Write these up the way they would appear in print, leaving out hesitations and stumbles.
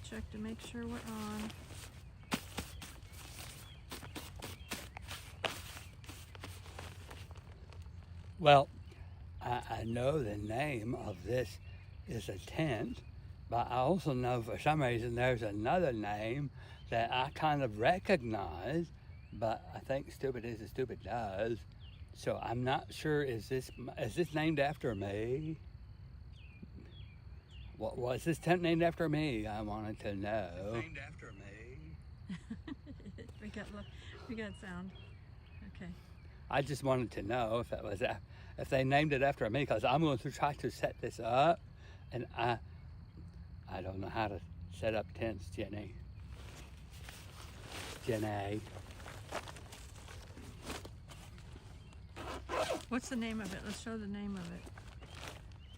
check to make sure we're on. Well, I know the name of this is a tent, but I also know for some reason there's another name that I kind of recognize, but I think stupid is as stupid does. So I'm not sure, is this named after me? What was this tent named after me? I wanted to know. Named after me. we got sound. Okay. I just wanted to know if that was if they named it after me, because I'm going to try to set this up, and I don't know how to set up tents, Jenny. What's the name of it? Let's show the name of it.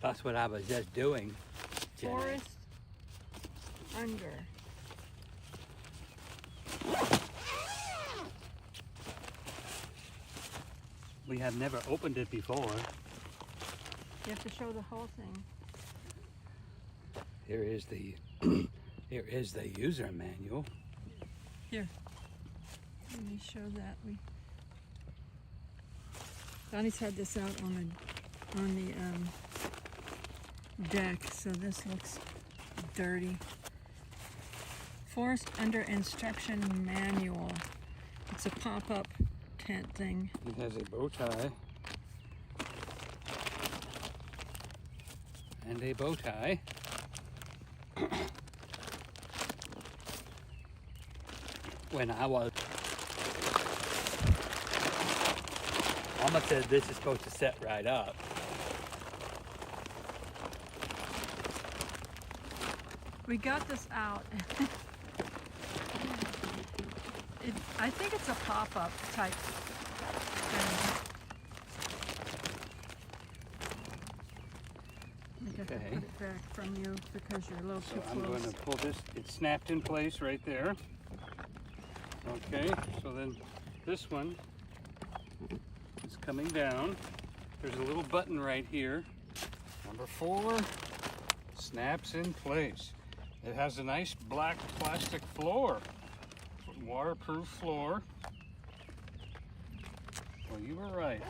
That's what I was just doing, Jenny. Forest Under. We have never opened it before. You have to show the whole thing. Here is the here is the user manual. Here. Let me show that. Donny's had this out on the deck, so this looks dirty. Forest Under Instruction Manual. It's a pop-up tent thing. It has a bow tie. And a bow tie. When Mama said this is supposed to set right up. We got this out. I think it's a pop-up type thing. I got to put it back from you because you're a little too close. I'm going to pull this. It's snapped in place right there. Okay, so then this one is coming down. There's a little button right here. Number 4 snaps in place. It has a nice black plastic floor, waterproof floor. Well, you were right.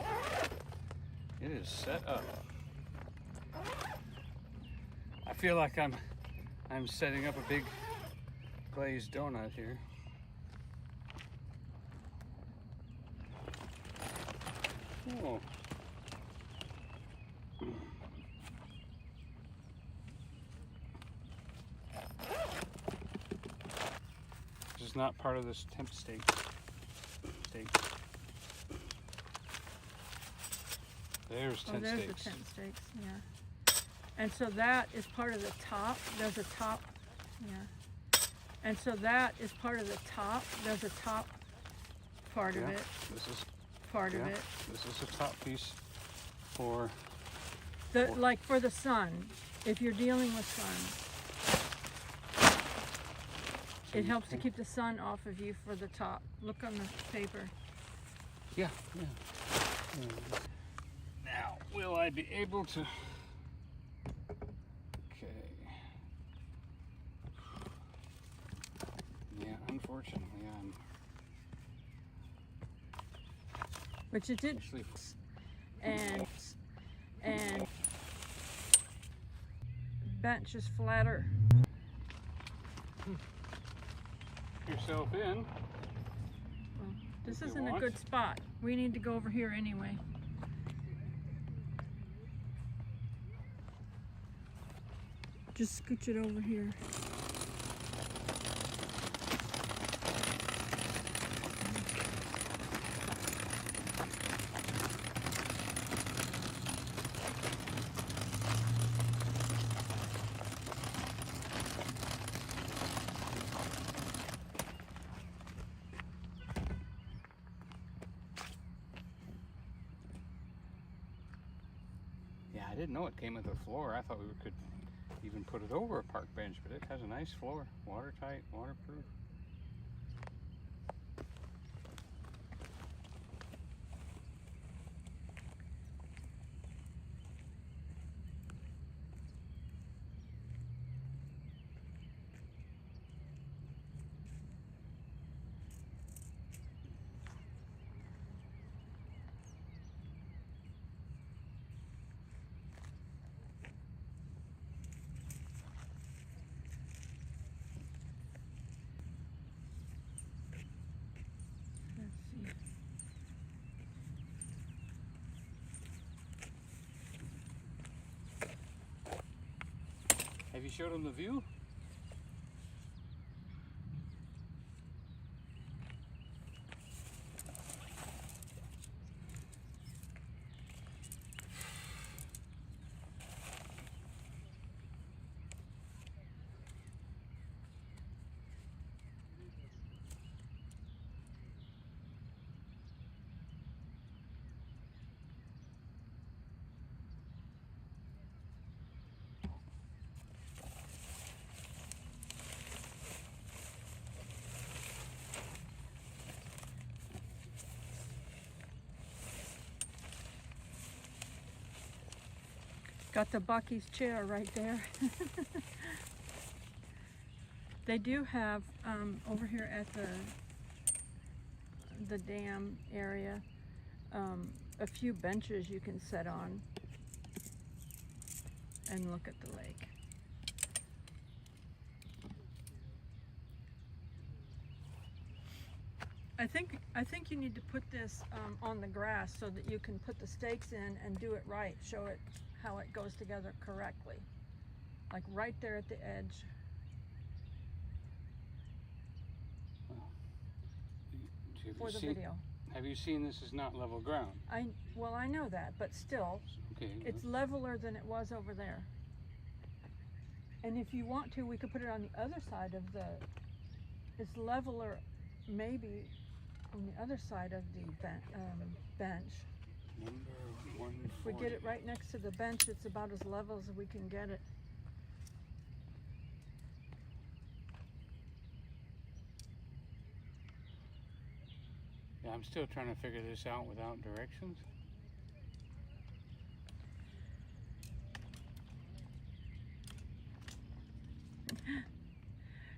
It is set up. I feel like I'm setting up a big glazed donut here. Oh. This is not part of this temp stake. There's tent there's stakes. the tent stakes, yeah. And so that is part of the top. There's a top, yeah. And so that is part of the top. There's a top part of it. This is part of it. This is a top piece for like for the sun. If you're dealing with sun, it helps to keep the sun off of you for the top. Look on the paper. Yeah. Now, will I be able to? Okay. Yeah, unfortunately, But you did, and bench is flatter. Yourself in. Well, this isn't a good spot. We need to go over here anyway. Just scooch it over here. Yeah, I didn't know it came with a floor. I thought we could even put it over a park bench, but it has a nice floor, watertight, waterproof. showed them the view? Got the Bucky's chair right there. They do have over here at the dam area a few benches you can sit on and look at the lake. I think you need to put this on the grass so that you can put the stakes in and do it right. Show it how it goes together correctly. Like right there at the edge. For the video. Have you seen this is not level ground? Well, I know that, but still, okay, it's leveler than it was over there. And if you want to, we could put it on the other side of the, it's leveler maybe on the other side of the bench. Number 140. If we get it right next to the bench, it's about as level as we can get it. Yeah, I'm still trying to figure this out without directions.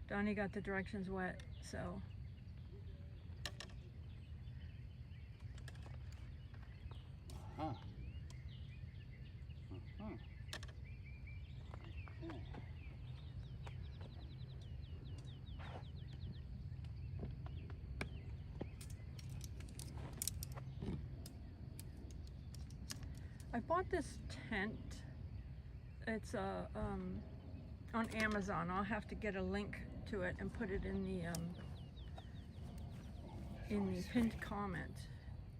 Donny got the directions wet, so. Huh. Okay. I bought this tent. It's on Amazon. I'll have to get a link to it and put it in the pinned comment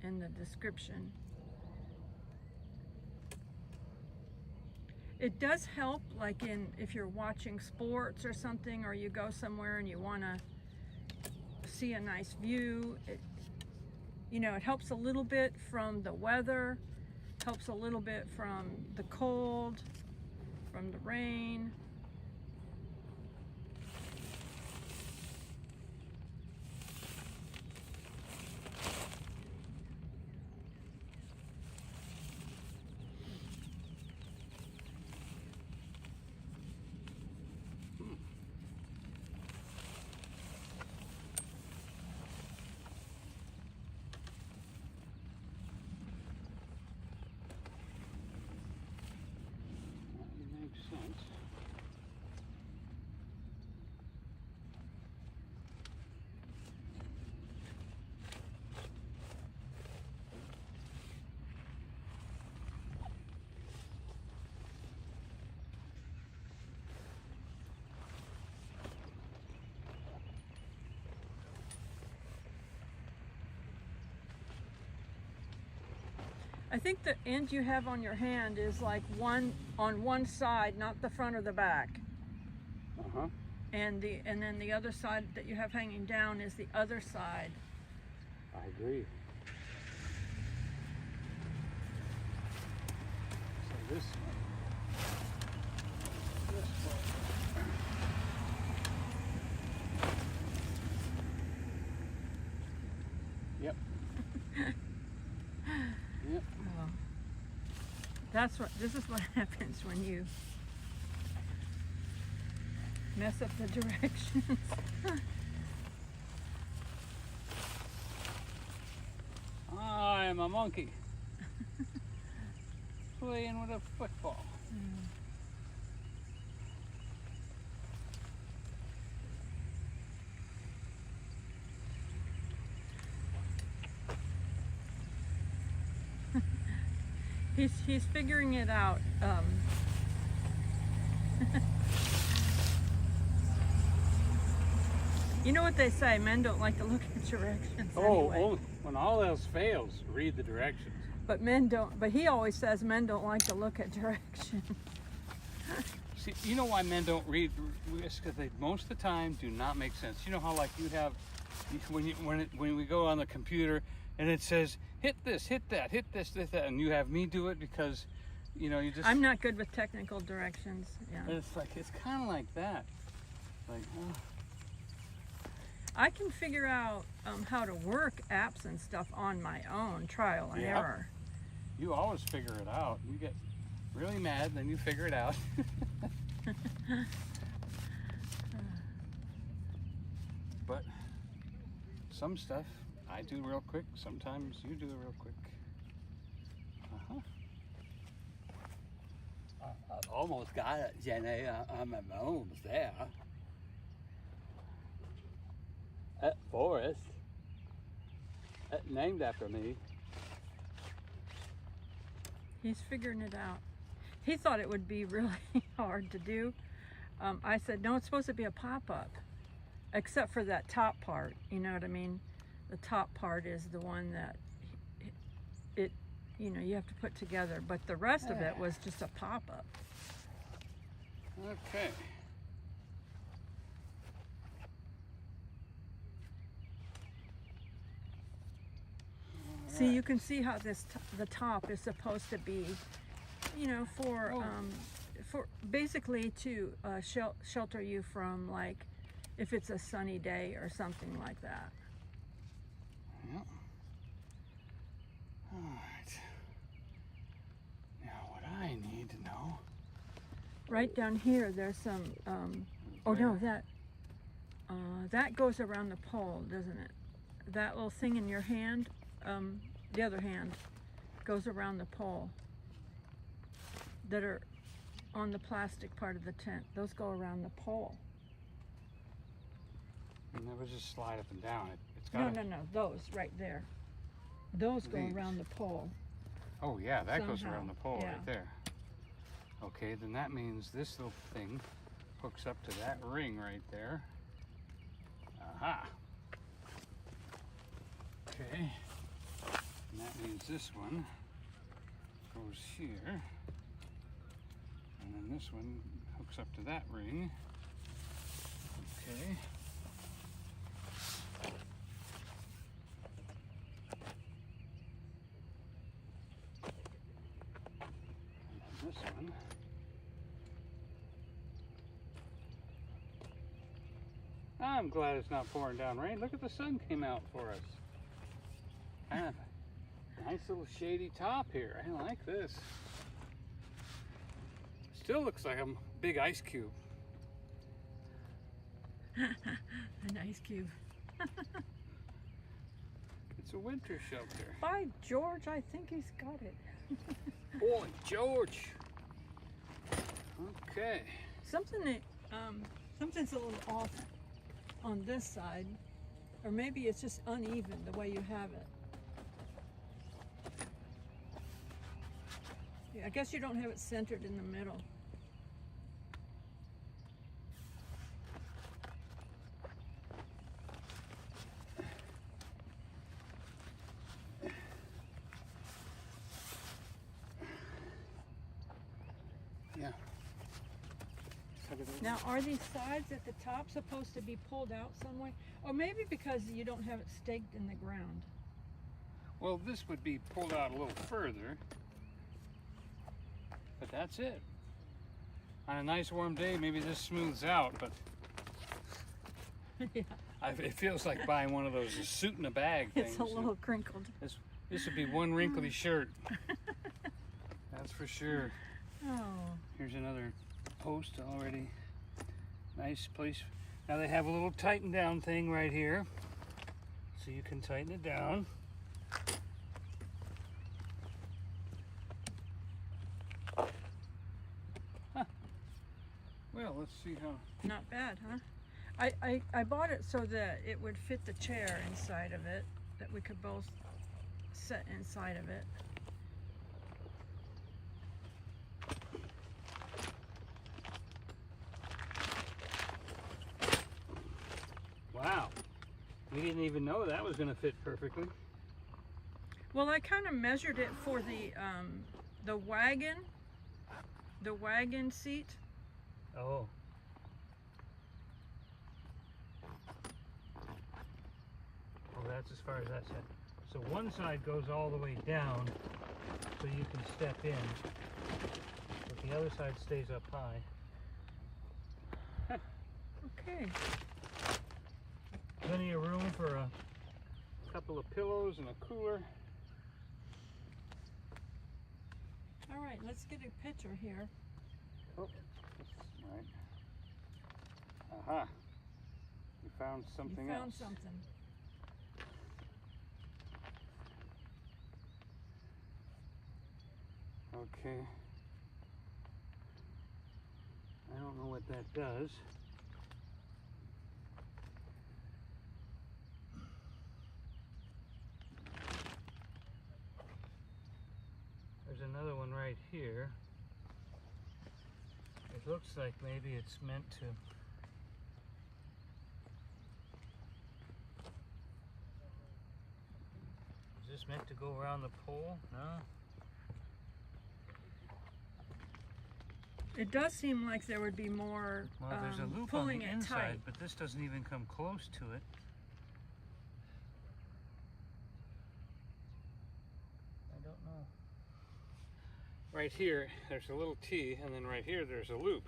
in the description. It does help, like if you're watching sports or something, or you go somewhere and you want to see a nice view. It helps a little bit from the weather, helps a little bit from the cold, from the rain. Sense. I think the end you have on your hand is like on one side, not the front or the back. Uh-huh. And then the other side that you have hanging down is the other side. I agree. So this one. Yep. Yep. Oh. This is what happens when you mess up the directions. I am a monkey playing with a football. He's figuring it out. You know what they say, men don't like to look at directions anyway. Oh, when all else fails, read the directions. But men don't, but he always says men don't like to look at directions. See, you know why men don't read? It's because they most of the time do not make sense. You know how like you have when we go on the computer and it says hit this, hit that, hit this, that, and you have me do it because you know you just. I'm not good with technical directions. Yeah. It's like it's kind of like that. Like. I can figure out how to work apps and stuff on my own, trial and error. You always figure it out. You get really mad, then you figure it out. But some stuff I do real quick. Sometimes you do it real quick. I almost got it, Jenny. I'm almost there. That forest, named after me. He's figuring it out. He thought it would be really hard to do. I said, no, it's supposed to be a pop-up, except for that top part. You know what I mean? The top part is the one that you have to put together, but the rest of it was just a pop-up. Okay. See, you can see how the top is supposed to be, for basically to shelter you from, like, if it's a sunny day or something like that. Yep. All right. Now what I need to know. Right down here, there's some. Oh no, that goes around the pole, doesn't it? That little thing in your hand. The other hand goes around the pole that are on the plastic part of the tent. Those go around the pole. And never just slide up and down. It's got No, those right there. Those go around the pole. Oh yeah, that goes Somehow. around the pole Yeah. right there. Okay, then that means this little thing hooks up to that ring right there. Aha. Okay. And that means this one goes here. And then this one hooks up to that ring. Okay. And then this one. I'm glad it's not pouring down rain. Look at the sun came out for us. Kind of a nice little shady top here. I like this. Still looks like a big ice cube. An ice cube. It's a winter shelter. By George, I think he's got it. Boy, George. Okay. Something's a little off on this side, or maybe it's just uneven the way you have it. Yeah, I guess you don't have it centered in the middle. Yeah. Now, are these sides at the top supposed to be pulled out some way? Or maybe because you don't have it staked in the ground. Well, this would be pulled out a little further. But that's it. On a nice warm day, maybe this smooths out, but Yeah, it feels like buying one of those suit in a bag things. it's a little crinkled. This would be one wrinkly shirt. That's for sure. Oh, Here's another post already. Nice place. Now they have a little tighten down thing right here. So you can tighten it down. Huh. Well, let's see how. not bad, huh? I bought it so that it would fit the chair inside of it, that we could both sit inside of it. Wow. We didn't even know that was going to fit perfectly. Well, I kind of measured it for the wagon seat. Oh. Well, that's as far as that's at. So one side goes all the way down so you can step in, but the other side stays up high. Okay. Plenty of room for a couple of pillows and a cooler. All right, let's get a picture here. Oh, right. Aha. You found something You found else. something. Okay. I don't know what that does. There's another one right here. It looks like maybe it's meant to. Is this meant to go around the pole? No? It does seem like there would be more Well, there's a loop on pulling the it inside, tight. but this doesn't even come close to it. I don't know. Right here, there's a little T, and then right here, there's a loop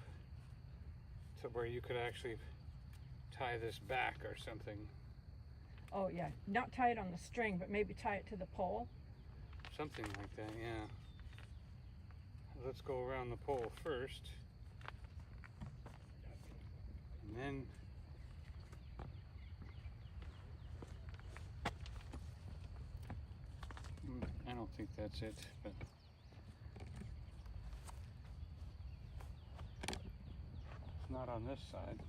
to where you could actually tie this back or something. Oh yeah, not tie it on the string, but maybe tie it to the pole. Something like that, yeah. Let's go around the pole first. And then I don't think that's it, but it's not on this side.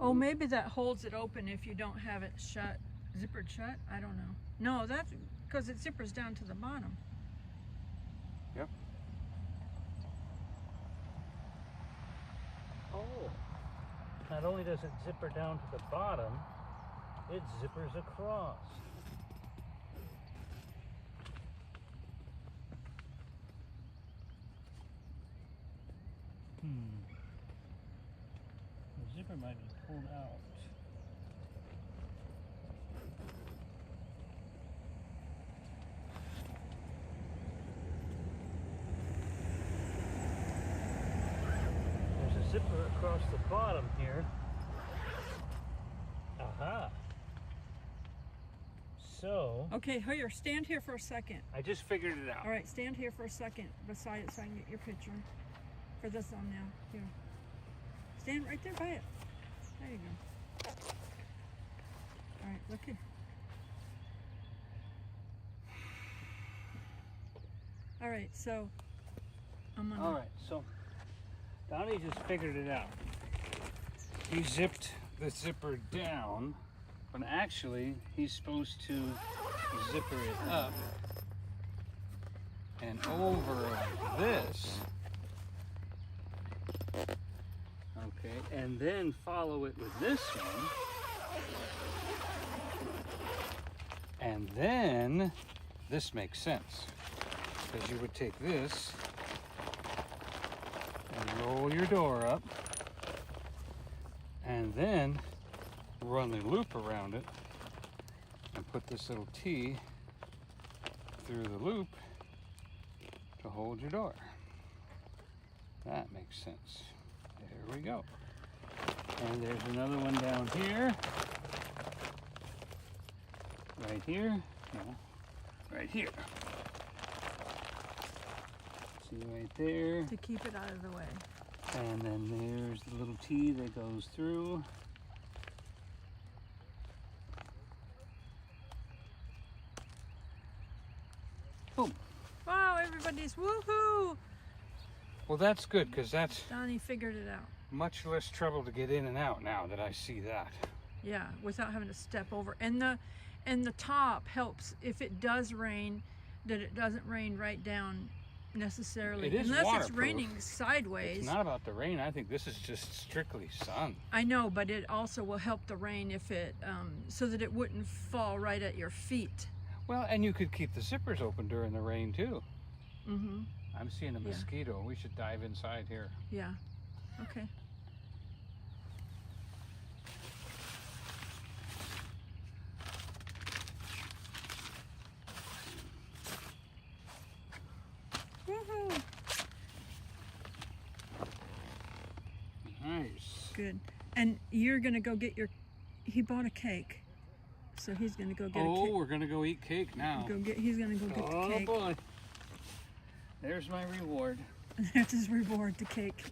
Oh, maybe that holds it open if you don't have it shut, zippered shut. I don't know. No, that's because it zippers down to the bottom. Yep. Oh. Not only does it zipper down to the bottom, it zippers across. The zipper might be pulled out. There's a zipper across the bottom here. Aha. So, Okay, here, stand here for a second. I just figured it out. All right, stand here for a second beside it so I can get your picture for this thumbnail. Here. Stand right there by it. There you go. All right, look here. All right, so I'm gonna. All right, so Donnie just figured it out. He zipped the zipper down, when actually he's supposed to zipper it up and over like this. Okay, and then follow it with this one. And then this makes sense, because you would take this and roll your door up, and then run the loop around it and put this little T through the loop to hold your door. That makes sense. There we go. And there's another one down here. Right here. No, right here. See right there. To keep it out of the way. And then there's the little T that goes through. Boom. Wow, everybody's woohoo! Well, that's good, because that's Donnie figured it out. much less trouble to get in and out now that I see that. Yeah, without having to step over. And the top helps if it does rain, that it doesn't rain right down necessarily. It is Unless it's waterproof. raining sideways. It's not about the rain. I think this is just strictly sun. I know, but it also will help the rain if it, so that it wouldn't fall right at your feet. Well, and you could keep the zippers open during the rain too. Mm-hmm. I'm seeing a mosquito. We should dive inside here. Yeah. Okay. Woohoo! Nice. Good. And you're gonna go get your. He bought a cake, so he's gonna go get a Oh, cake. we're gonna go eat cake now. He's gonna go get the cake. Oh boy. There's my reward. That's his reward, the cake.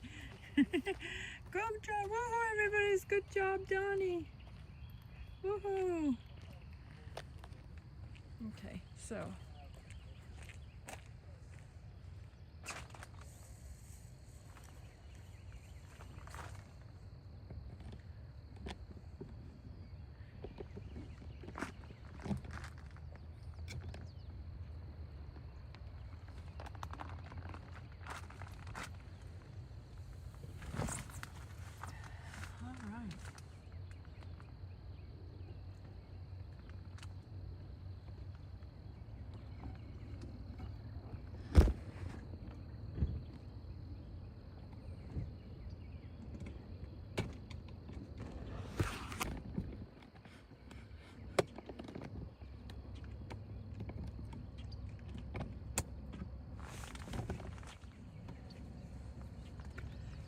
Good job. Woohoo, everybody's good job, Donny. Woohoo. Okay, so.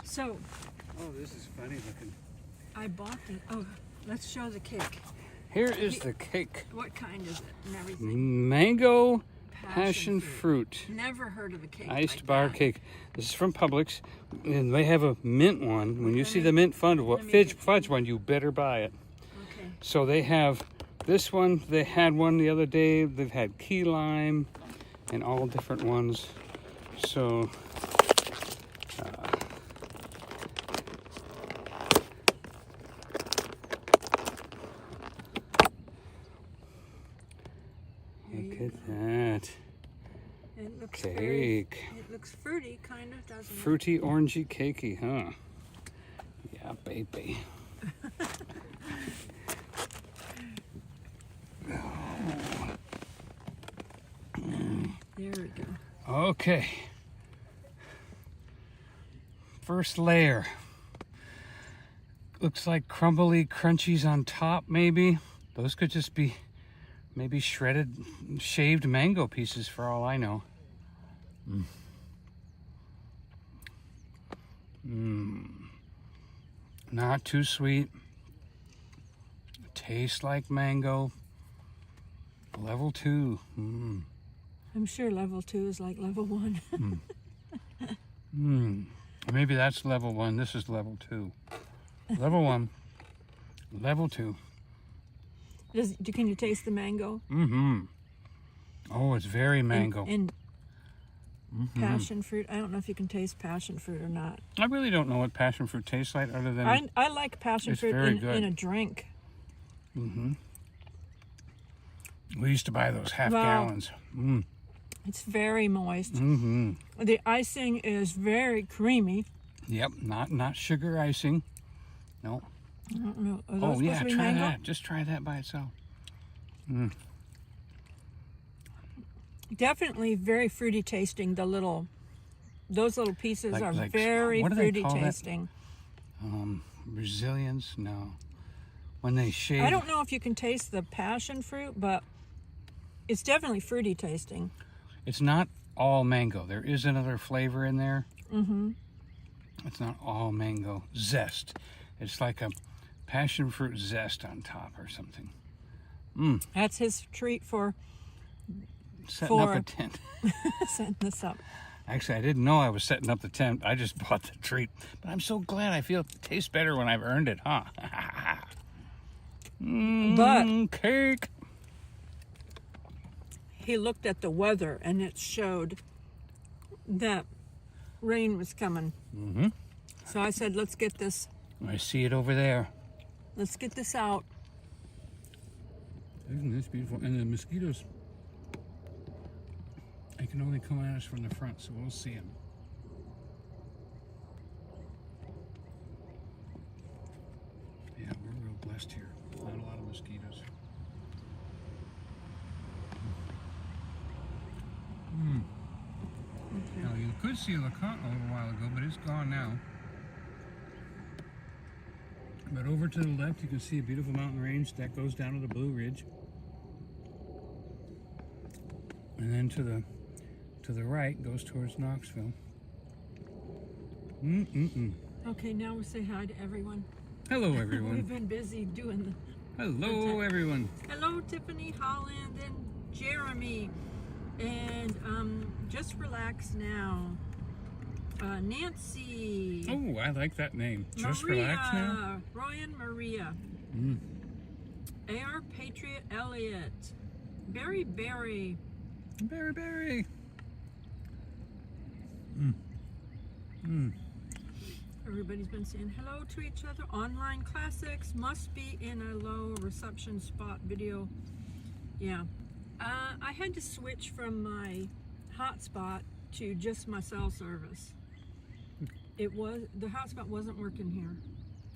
So, Oh, this is funny looking. I bought the, oh, let's show the cake. Here is the cake. What kind is it and everything? Mango passion fruit. Never heard of a cake Iced like bar that. cake. This is from Publix, and they have a mint one. When you see the mint fudge one, you better buy it. Okay. So they have this one. They had one the other day. They've had key lime and all different ones. So look at that. It looks Cake. It looks fruity, kind of, doesn't it? Fruity, orangey, cakey, huh? Yeah, baby. There we go. Okay. First layer. Looks like crumbly crunchies on top, maybe. Those could just be maybe shredded, shaved mango pieces for all I know. Not too sweet. Tastes like mango. Level 2. I'm sure level 2 is like level 1. Maybe that's level 1. This is level 2. Level 1. Level 2. Can you taste the mango? Oh, it's very mango. And passion fruit. I don't know if you can taste passion fruit or not. I really don't know what passion fruit tastes like other than... I like passion it's fruit very good. in a drink. We used to buy those half Wow. gallons. It's very moist. The icing is very creamy. Yep, not sugar icing. No. I don't know. Are those Oh supposed yeah, to be try mango? that. Just try that by itself. Definitely very fruity tasting. Those little pieces Like- are like- very what do they fruity call that? tasting. Brazilians? No. When they shave... I don't know if you can taste the passion fruit, but it's definitely fruity tasting. It's not all mango. There is another flavor in there. It's not all mango. Zest. It's like a passion fruit zest on top or something. That's his treat for Setting up a tent. setting this up. Actually, I didn't know I was setting up the tent. I just bought the treat. But I'm so glad. I feel it tastes better when I've earned it, huh? But Cake. he looked at the weather and it showed that rain was coming. So I said, let's get this I see it over there. out. Isn't this beautiful? And the mosquitoes, I can only come at us from the front, so we'll see him. Yeah, we're real blessed here. Not a lot of mosquitoes. Now, you could see a LeConte a little while ago, but it's gone now. But over to the left, you can see a beautiful mountain range that goes down to the Blue Ridge. And then to the right goes towards Knoxville. Okay, now we'll say hi to everyone. Hello, everyone. We've been busy doing the... Hello, everyone. Hello, Tiffany, Holland, and Jeremy. And just relax now. Nancy. Oh, I like that name. Just Maria, relax now. Roy and Maria. AR Patriot Elliott. Barry. Barry. Everybody's been saying hello to each other. Online classics must be in a low reception spot video. Yeah. I had to switch from my hotspot to just my cell service. The hotspot wasn't working here,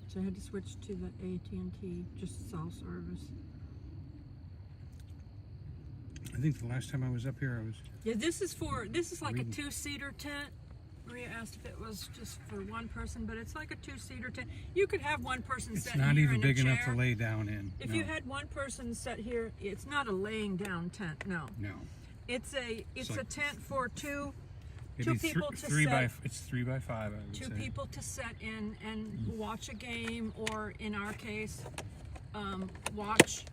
so I had to switch to the AT&T just cell service. I think the last time I was up here, I was... Yeah, this is like reading. a 2-seater tent. Maria asked if it was just for one person, but it's like a 2-seater tent. You could have one person sit here in a chair. It's not even big enough to lay down in. If you had one person sit here, it's not a laying down tent. No. It's a tent for two people to sit. It's 3 by 5. I would Two say. people to sit in and watch a game, or in our case, watch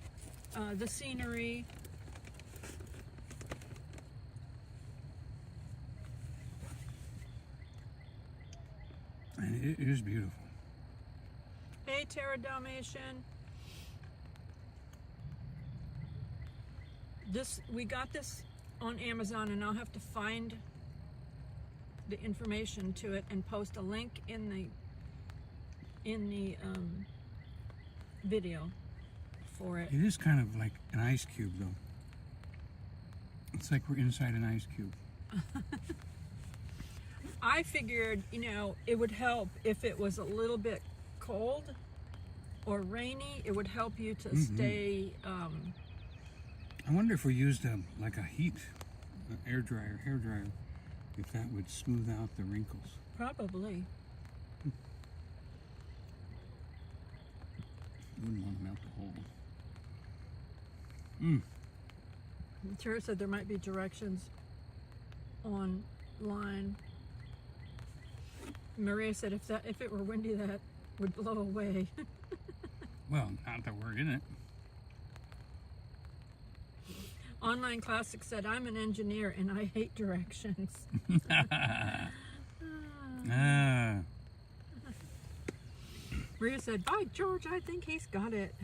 the scenery. And it is beautiful. Hey, Terra Dalmatian. We got this on Amazon, and I'll have to find the information to it and post a link in the video for it. It is kind of like an ice cube, though. It's like we're inside an ice cube. I figured, it would help if it was a little bit cold or rainy. It would help you to stay. I wonder if we used like a hair dryer, if that would smooth out the wrinkles. Probably. Wouldn't want to melt the hole. Tara said there might be directions online. Maria said if it were windy, that would blow away. Well, not that we're in it. Online Classic said, I'm an engineer and I hate directions. Maria said, by George, I think he's got it.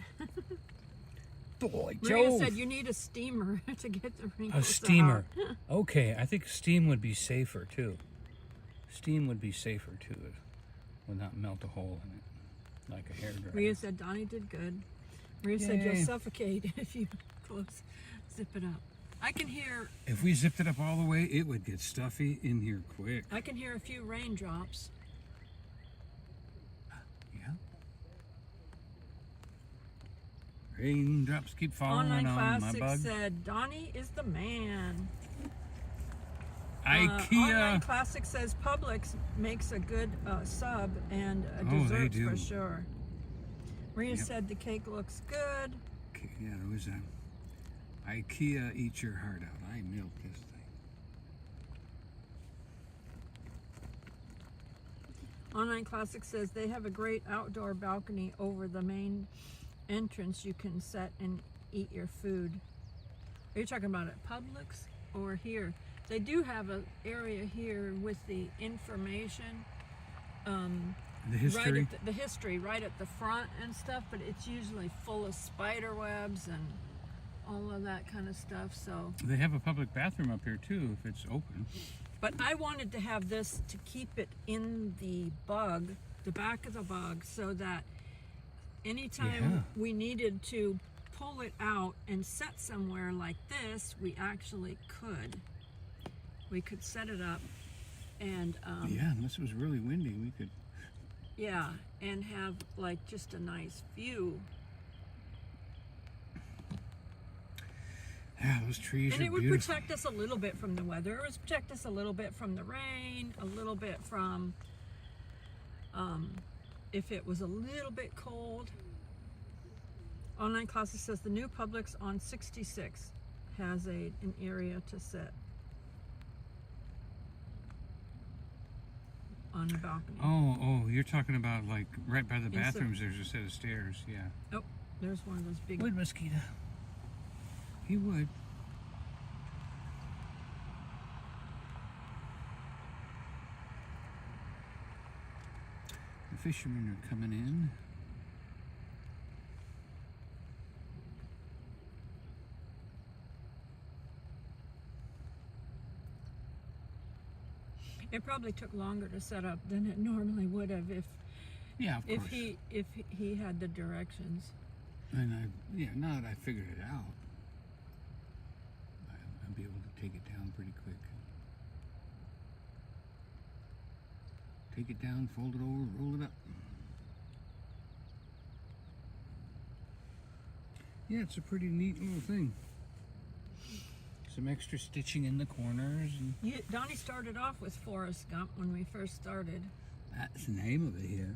Boy, Maria Jove. said you need a steamer to get the wrinkles A steamer. out. Okay, I think steam would be safer too. Steam would be safer too. It would not melt a hole in it like a hairdryer. Maria said Donnie did good. Maria said you'll suffocate if you zip it up. I can hear. If we zipped it up all the way, it would get stuffy in here quick. I can hear a few raindrops. Yeah. Raindrops keep falling Online on my Classic bug. said Donnie is the man. IKEA. Online Classic says Publix makes a good sub and They desserts do. for sure. Maria said the cake looks good. Okay, yeah, there was a IKEA eat your heart out. I milked this thing. Online Classic says they have a great outdoor balcony over the main entrance. You can sit and eat your food. Are you talking about at Publix or here? They do have an area here with the information. The history. Right at the history right at the front and stuff, but it's usually full of spider webs and all of that kind of stuff. So They have a public bathroom up here too if it's open. but I wanted to have this to keep it in the back of the bug, so that anytime we needed to pull it out and set somewhere like this, we actually could. we could set it up and Yeah, unless it was really windy, we could. yeah, and have like just a nice view. Yeah, those trees And are it would beautiful. protect us a little bit from the weather. It would protect us a little bit from the rain, a little bit from if it was a little bit cold. Online classes says the new Publix on 66 has an area to sit on the balcony. Oh, you're talking about like right by the Inside. bathrooms. There's a set of stairs. Yeah. Oh, there's one of those big. Would mosquito? He would. The fishermen are coming in. It probably took longer to set up than it normally would have Yeah, of course. if he had the directions. And now that I figured it out, I'll be able to take it down pretty quick. Take it down, fold it over, roll it up. Yeah, it's a pretty neat little thing. Some extra stitching in the corners. And Donnie started off with Forrest Gump when we first started. That's the name of it here.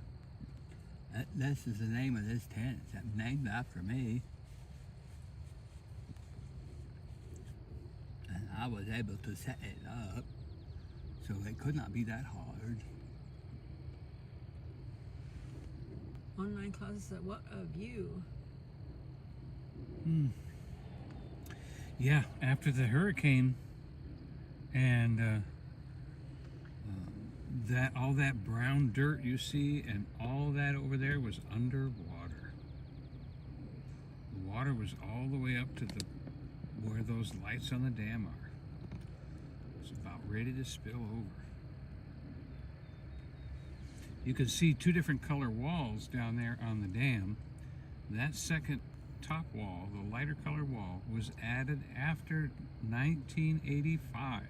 This is the name of this tent. It's named after me. And I was able to set it up, so it could not be that hard. Online classes said, what a view. yeah, after the hurricane and that all that brown dirt you see and all that over there was underwater. The water was all the way up to where those lights on the dam are. It's about ready to spill over. You can see two different color walls down there on the dam. That second top wall, the lighter color wall, was added after 1985.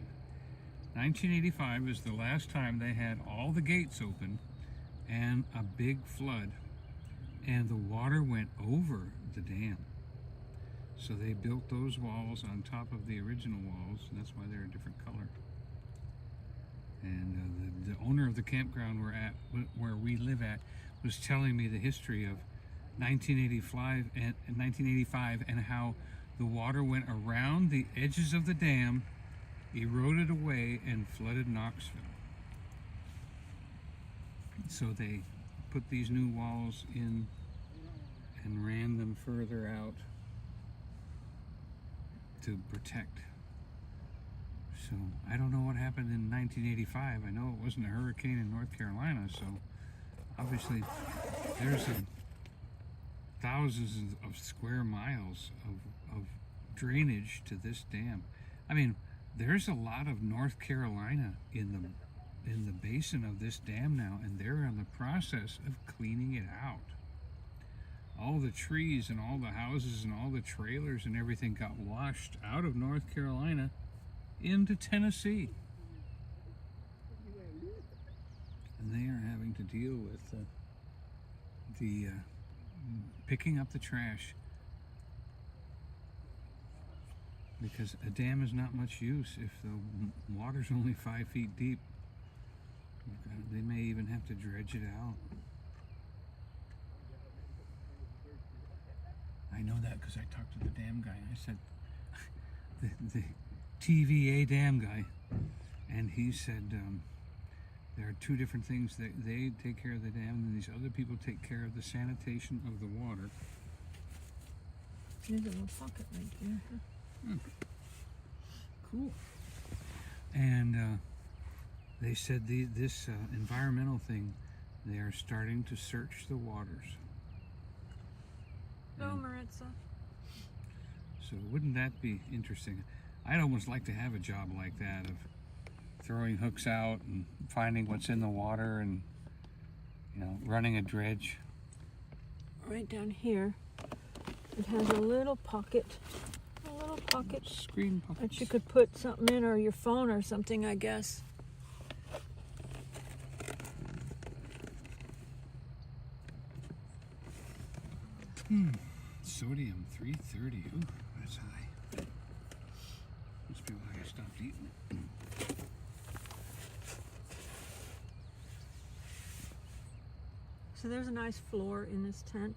1985 was the last time they had all the gates open and a big flood, and the water went over the dam. So they built those walls on top of the original walls, and that's why they're a different color. And the owner of the campground where we live at was telling me the history of 1985 and how the water went around the edges of the dam, eroded away, and flooded Knoxville. So they put these new walls in and ran them further out to protect. So I don't know what happened in 1985. I know it wasn't a hurricane in North Carolina, so obviously there's thousands of square miles of drainage to this dam. I mean, there's a lot of North Carolina in the basin of this dam now, and they're in the process of cleaning it out. All the trees and all the houses and all the trailers and everything got washed out of North Carolina into Tennessee. And they are having to deal with the picking up the trash, because a dam is not much use if the water's only 5 feet deep. They may even have to dredge it out. I know that because I talked to the dam guy. I said, the TVA dam guy, and he said there are two different things. They take care of the dam, and these other people take care of the sanitation of the water. There's a little pocket right there. Cool. And they said this environmental thing, they are starting to search the waters. Go, Maritza. So wouldn't that be interesting? I'd almost like to have a job like that, of throwing hooks out and finding what's in the water and, running a dredge. Right down here, it has a little pocket Oh, pocket Screen pockets. that you could put something in, or your phone or something, I guess. Sodium 330. Ooh, that's high. Must be why I stopped eating it. So there's a nice floor in this tent.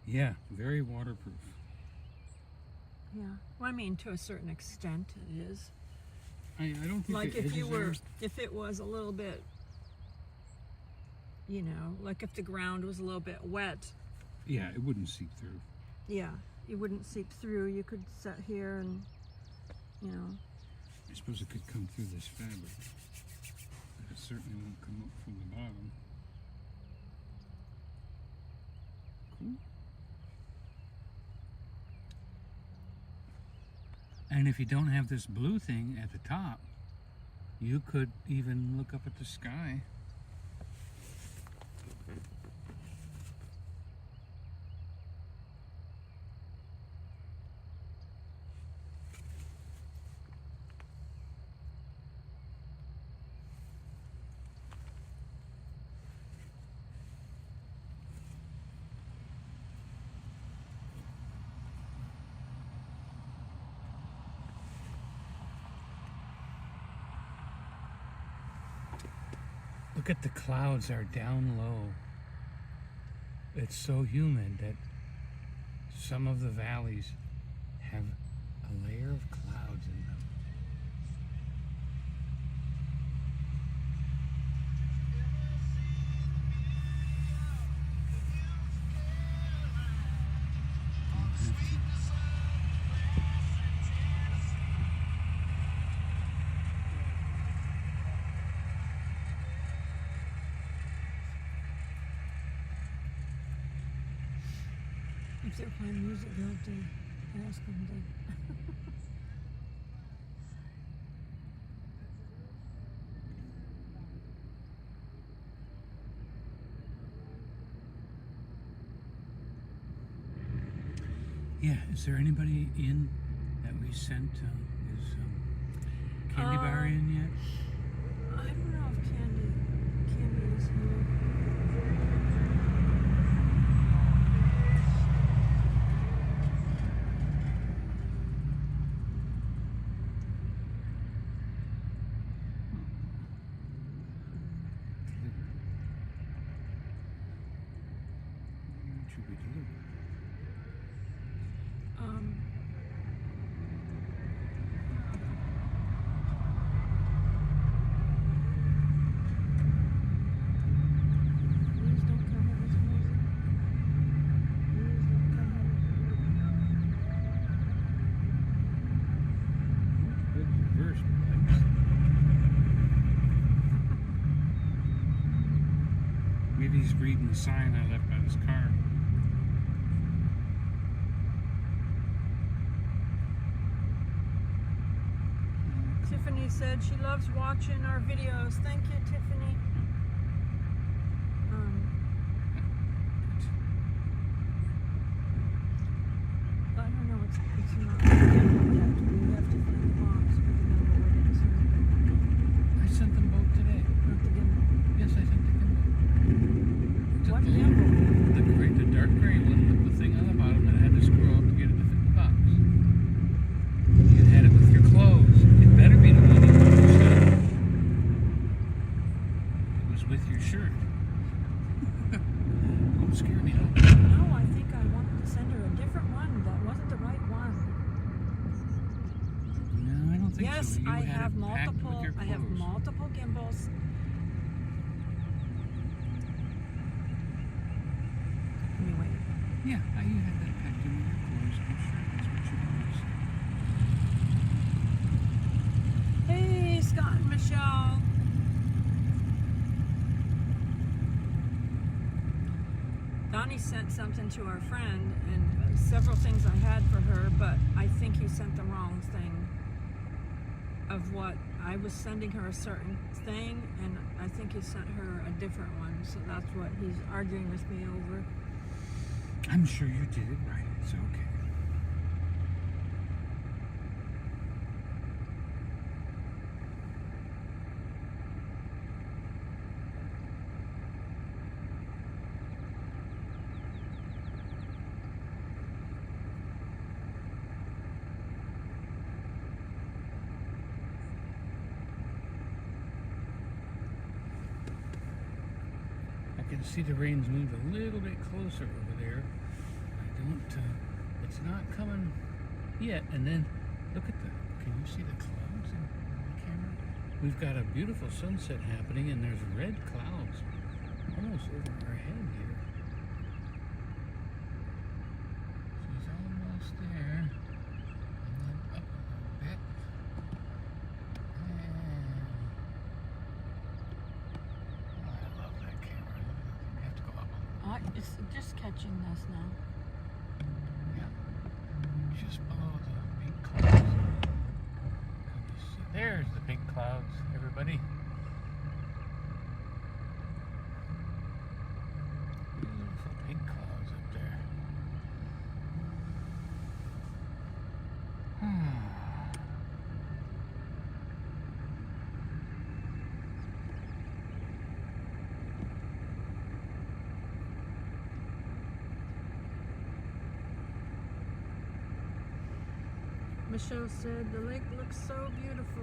Yeah, very waterproof. Yeah. Well, I mean, to a certain extent, it is. I don't think Like the if you edges were, are- if it was a little bit, you know, like if the ground was a little bit wet, Yeah, it wouldn't seep through. yeah, it wouldn't seep through. You could sit here and, you know. I suppose it could come through this fabric. But it certainly won't come up from the bottom. Cool. And if you don't have this blue thing at the top, you could even look up at the sky. Look at the clouds are down low. It's so humid that some of the valleys have a layer of clouds in them. If they're playing music, you'll have to ask them to. Yeah, is there anybody in that we sent his candy bar in yet? I don't know if Candy is here. When should we deliver? Please don't cover this music. Please don't cover Good reverse bikes. Maybe he's reading the sign I left by his car. Tiffany said she loves watching our videos. Thank you, Tiffany. I don't know, it's not yet. We have to find the box with the number with it. So I sent them both today. not the gimbal. Yes, I sent the gimbal. What the, gimbal? the dark gray one with the thing on the bottom that had to screw up to get it to fit the box. You had it with your clothes. It better be the one you said. It was with your shirt. Don't scare me now. No, I think I wanted to send her a different one. That wasn't the right one. No, I don't think Yes, so. You I had have it packed with multiple. your I have clothes. multiple gimbals. Anyway, Yeah, you had that packed in with your clothes. I'm sure that's what you was. hey, Scott and Michelle. Donny sent something to our friend, and several things I had for her, but I think he sent the wrong thing. Of what I was sending her a certain thing, and I think he sent her a different one. So that's what he's arguing with me over. I'm sure you did it right. It's okay. can see the rain's moved a little bit closer over there. I don't, it's not coming yet. And then look at can you see the clouds in the camera? We've got a beautiful sunset happening and there's red clouds almost over our head here. She's almost there. And then up a little bit. And I love that camera. You have to go up a little. It's just catching this now. Yeah. Just below the big clouds. There's the big clouds, everybody. Beautiful big clouds up there. Michelle said the lake looks so beautiful.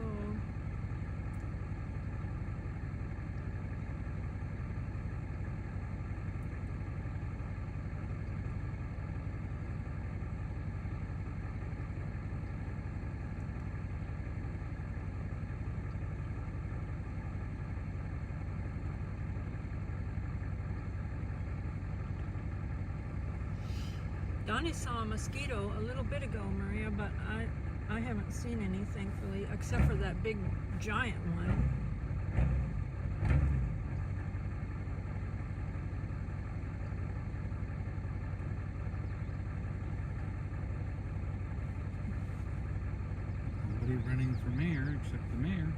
Donny saw a mosquito a little bit ago, Maria, but I haven't seen any, thankfully, except for that big giant one. Nobody running for mayor except the mayor.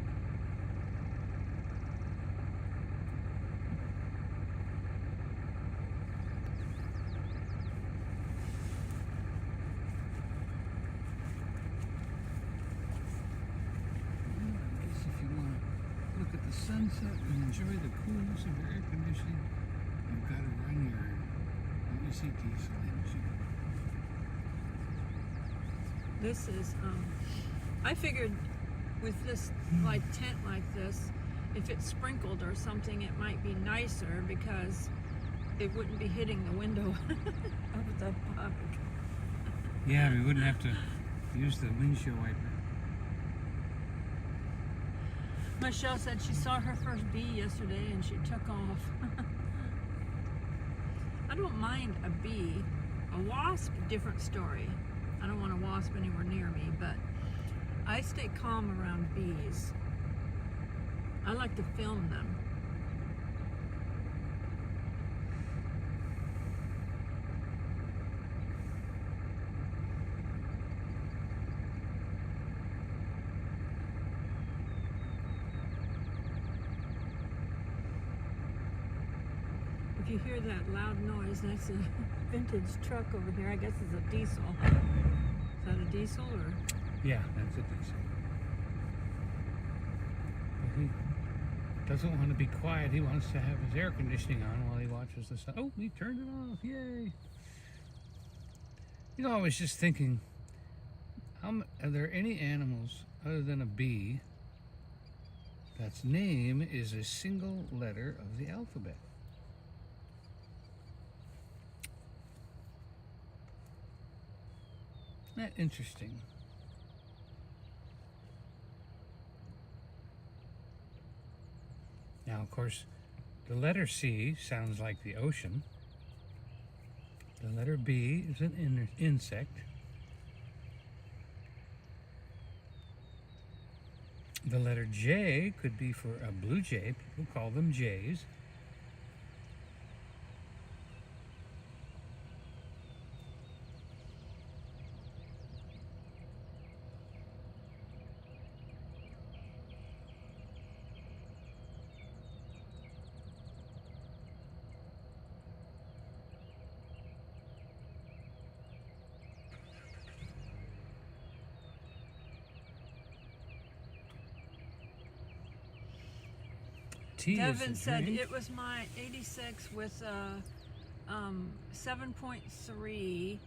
Sunset and enjoy the coolness of your air conditioning, you've got to run your, let me see, diesel engine. This is, I figured with this like tent like this, if it's sprinkled or something, it might be nicer because it wouldn't be hitting the window of the park. Yeah, we wouldn't have to use the windshield wiper. Michelle said she saw her first bee yesterday and she took off. I don't mind a bee. A wasp, different story. I don't want a wasp anywhere near me, but I stay calm around bees. I like to film them. If you hear that loud noise, that's a vintage truck over here. I guess it's a diesel. Is that a diesel or? Yeah, that's a diesel. But he doesn't want to be quiet. He wants to have his air conditioning on while he watches the sun. Oh, he turned it off. Yay. You know, I was just thinking, are there any animals other than a bee that's name is a single letter of the alphabet? Isn't that interesting? Now, of course, the letter C sounds like the ocean. The letter B is an insect. The letter J could be for a blue jay. People call them jays. Devin said it was my 86 with 7.3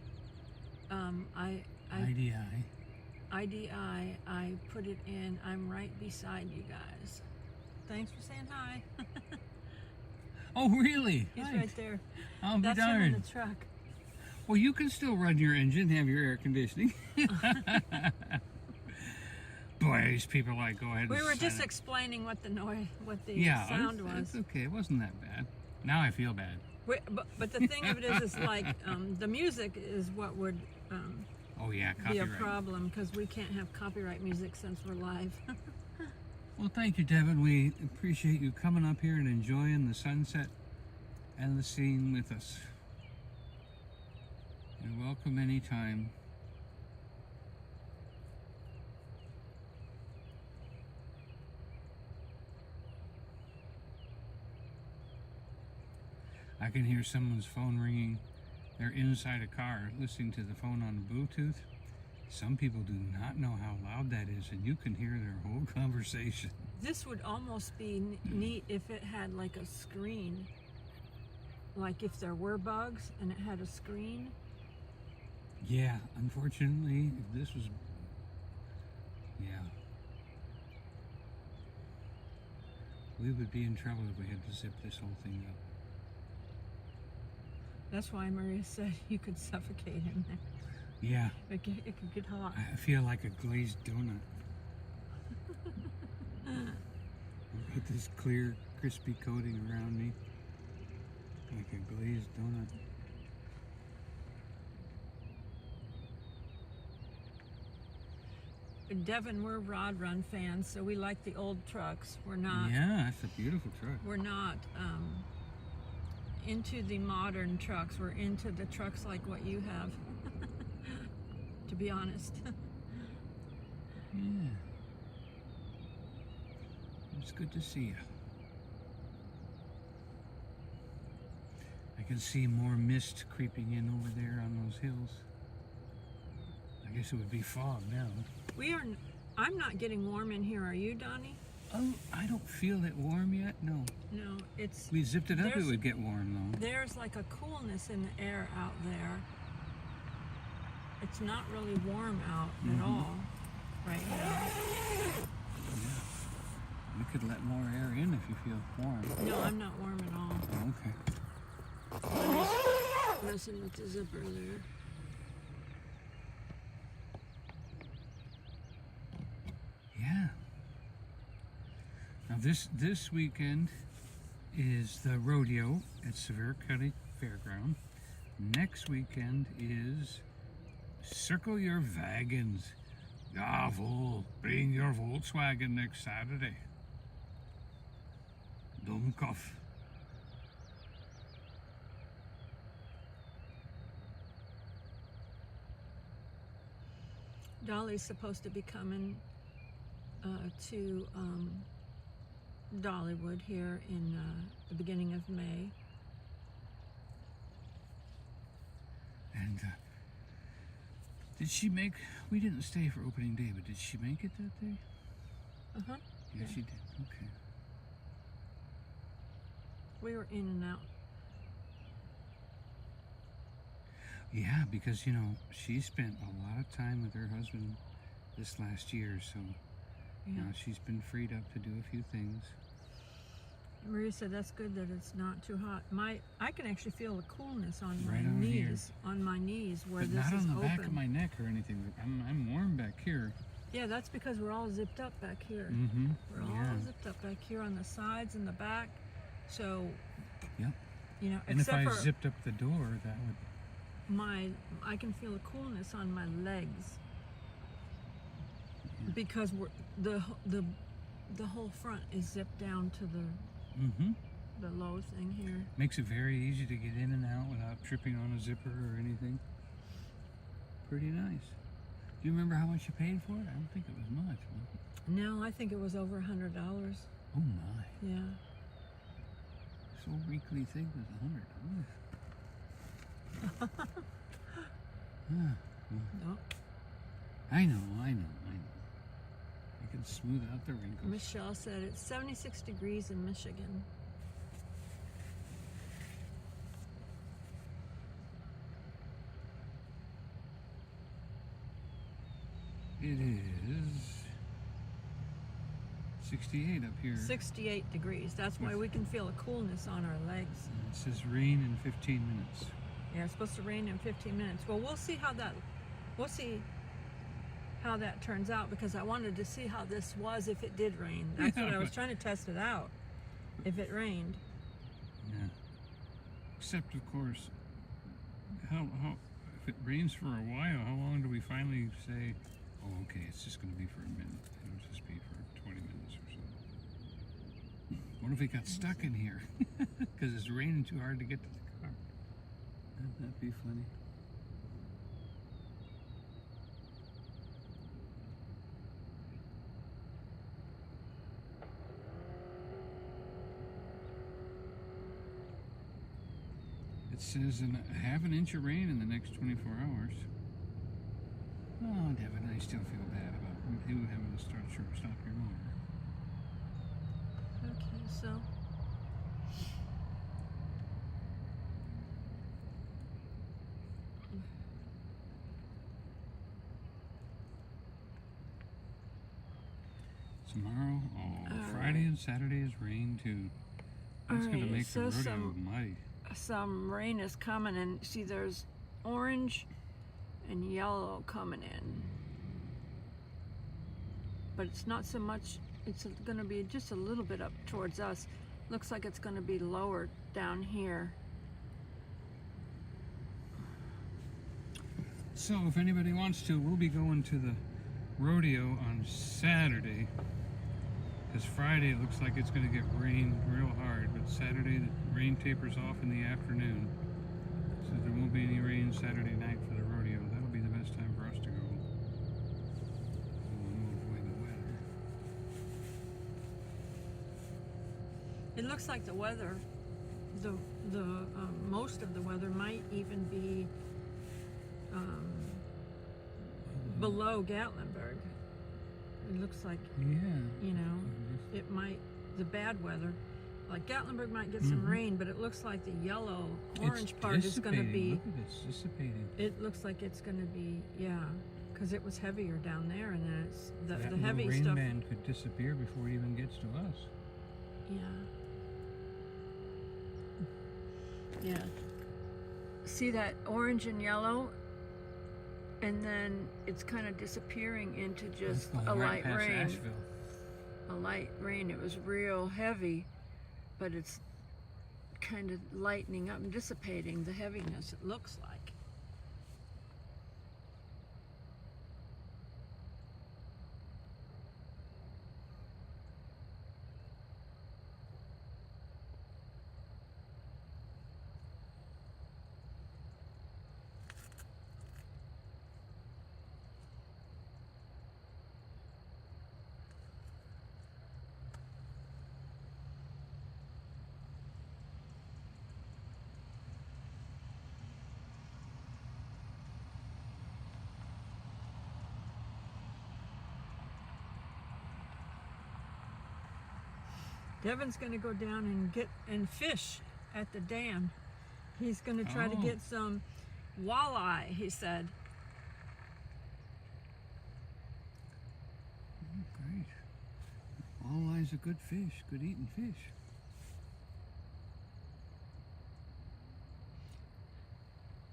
IDI. I put it in. I'm right beside you guys. Thanks for saying hi. Oh, really? He's Right. right there. I'll be That's him in darned. the truck. Well, you can still run your engine, have your air conditioning. Boy, these people like go ahead. We and were just sign it. explaining what the noise, what the Yeah, sound it's, was. it's okay. It wasn't that bad. Now I feel bad. But the thing of it is like the music is what would Oh yeah, be a copyright. problem because we can't have copyright music since we're live. Well, thank you, Devin. We appreciate you coming up here and enjoying the sunset and the scene with us. You're welcome anytime. I can hear someone's phone ringing. They're inside a car listening to the phone on Bluetooth. Some people do not know how loud that is, and you can hear their whole conversation. This would almost be neat if it had like a screen. Like if there were bugs and it had a screen. Yeah, unfortunately, if this was... Yeah. We would be in trouble if we had to zip this whole thing up. That's why Maria said you could suffocate him there. Yeah, It could get hot. I feel like a glazed donut. I've got this clear, crispy coating around me, like a glazed donut. Devin, we're Rod Run fans, so we like the old trucks. We're not. Yeah, that's a beautiful truck. We're not into the modern trucks. We're into the trucks like what you have. To be honest. Yeah. It's good to see you. I can see more mist creeping in over there on those hills. I guess it would be fog now. I'm not getting warm in here, are you, Donny? Oh, I don't feel it warm yet. No. No, If we zipped it up, it There's- would get warm though. there's like a coolness in the air out there. It's not really warm out at all right now. Yeah. We could let more air in if you feel warm. No, I'm not warm at all. Oh, okay. I'm just messing with the zipper there. Yeah. Now this weekend is the rodeo at Sevier County Fairground. Next weekend is Circle Your Wagons. Jawohl, bring your Volkswagen next Saturday. Dummkopf. Dolly's supposed to be coming to Dollywood here in the beginning of May. And did she make, we didn't stay for opening day, but did she make it that day? Uh-huh. Yeah, Yeah. she did. Okay. We were in and out. Yeah, because, you know, she spent a lot of time with her husband this last year, so Yeah. now she's been freed up to do a few things. Maria said that's good that it's not too hot. I can actually feel the coolness on my Right on here. knees, on my knees where But this not is on the open. back of my neck or anything. I'm warm back here. Yeah, that's because we're all zipped up back here. Mm-hmm. We're all Yeah. zipped up back here on the sides and the back. So, Yep. you know, And if except I for zipped up the door, that would... I can feel the coolness on my legs Yeah. because the whole front is zipped down to Mm-hmm. the low thing here. Makes it very easy to get in and out without tripping on a zipper or anything. Pretty nice. Do you remember how much you paid for it? I don't think it was much. No, I think it was over $100. Oh my. Yeah. This old wrinkly thing was $100. No. I know. I can smooth out the wrinkles. Michelle said it's 76 degrees in Michigan. It is 68 up here. 68 degrees. That's why we can feel a coolness on our legs. And it says rain in 15 minutes. Yeah, it's supposed to rain in 15 minutes. Well, we'll see how that turns out, because I wanted to see how this was if it did rain. That's what I was trying to test it out. If it rained. Yeah. Except, of course, how if it rains for a while, how long do we finally say, oh, okay, it's just going to be for a minute. It'll just be for 20 minutes or so. What if we got stuck in here? Because it's raining too hard to get to the car. Wouldn't that be funny? It says half an inch of rain in the next 24 hours. Oh, Devin, I still feel bad about you having to stop your motor. Okay, so. Tomorrow, Friday and Saturday is rain too. That's going to make the rodeo muddy. Some rain is coming, and see there's orange and yellow coming in, but it's not so much. It's going to be just a little bit up towards us. Looks like it's going to be lower down here. So if anybody wants to, we'll be going to the rodeo on Saturday, because Friday it looks like it's going to get rain real hard, but Saturday the rain tapers off in the afternoon, so there won't be any rain Saturday night for the rodeo. That'll be the best time for us to go. We'll avoid the weather. It looks like the weather, most of the weather might even be below Gatlinburg. It looks like, you know, it might, the bad weather, like Gatlinburg might get some rain, but it looks like the yellow, orange part is going to be, look at it, it's dissipating. it looks like it's going to be, yeah, because it was heavier down there, and then it's, the That heavy rain stuff. band could disappear before it even gets to us. Yeah. Yeah. See that orange and yellow? And then it's kind of disappearing into just a light rain. Asheville. A light rain. It was real heavy, but it's kind of lightening up and dissipating the heaviness, it looks like. Devin's going to go down and fish at the dam. He's going to try to get some walleye, he said. Oh, great. Walleye's a good fish, good eating fish.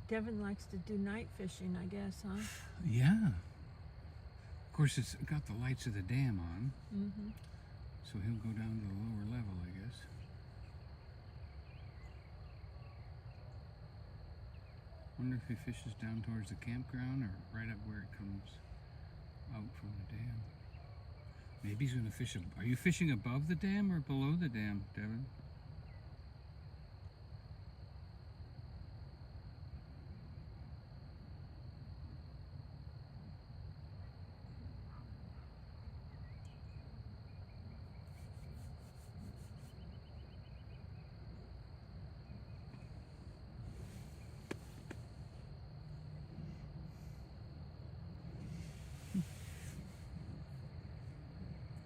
Devin likes to do night fishing, I guess, huh? Yeah. Of course, it's got the lights of the dam on. Mm-hmm. So he'll go down to a lower level, I guess. Wonder if he fishes down towards the campground or right up where it comes out from the dam. Maybe he's going to fish. Are you fishing above the dam or below the dam, Devin?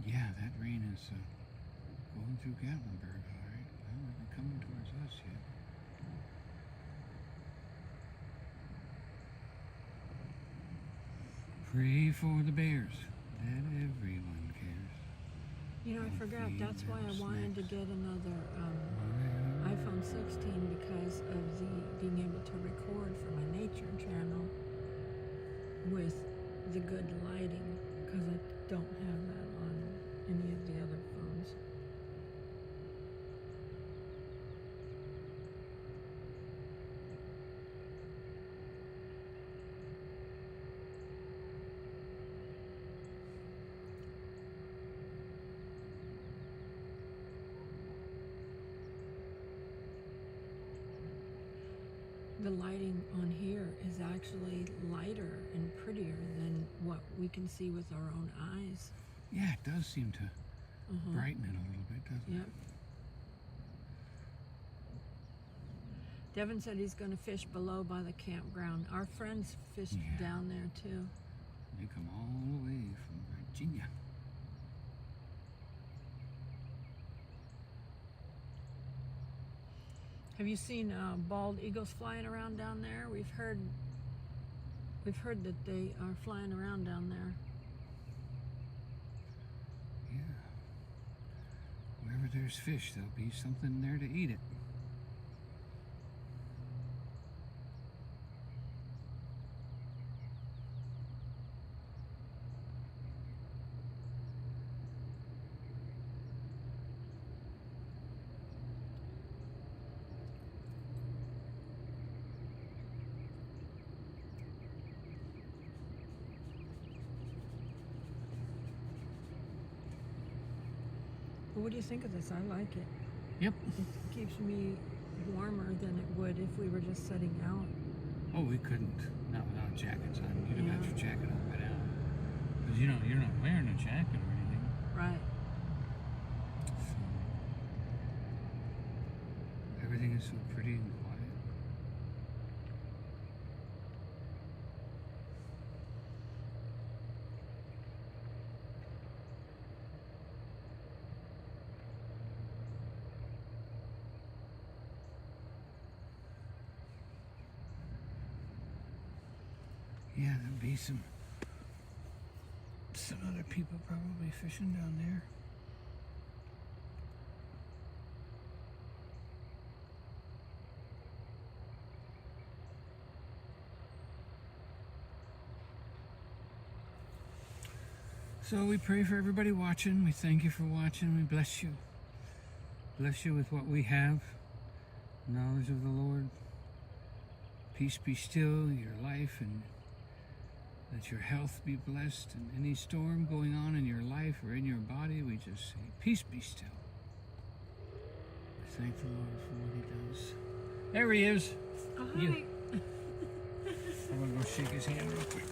Yeah, that rain is going through Gatlinburg, all right. Well, they're coming towards us yet. Pray for the bears that everyone cares. You know, I forgot. That's why I wanted to get another iPhone 16 because of the being able to record for my nature channel with the good lighting, because I don't have that on any of the other phones. The lighting on here is actually lighter and prettier than what we can see with our own eyes. Yeah, it does seem to brighten it a little bit, doesn't Yep. Devin said he's going to fish below by the campground. Our friends fished down there too. They come all the way from Virginia. Have you seen bald eagles flying around down there? We've heard that they are flying around down there. Yeah. Wherever there's fish, there'll be something there to eat it. Well, what do you think of this? I like it. Yep. It keeps me warmer than it would if we were just sitting out. Oh, we couldn't. Not without jackets on. You'd have got your jacket on by now. Because you're not wearing a jacket or anything. Right. So, everything is so pretty and quiet. Yeah, there'll be some other people probably fishing down there. So we pray for everybody watching. We thank you for watching. We bless you. Bless you with what we have. Knowledge of the Lord. Peace be still, your life, and that your health be blessed. And any storm going on in your life or in your body, we just say, peace be still. We thank the Lord for what he does. There he is. Oh, You- hi. I'm going to go shake his hand real quick.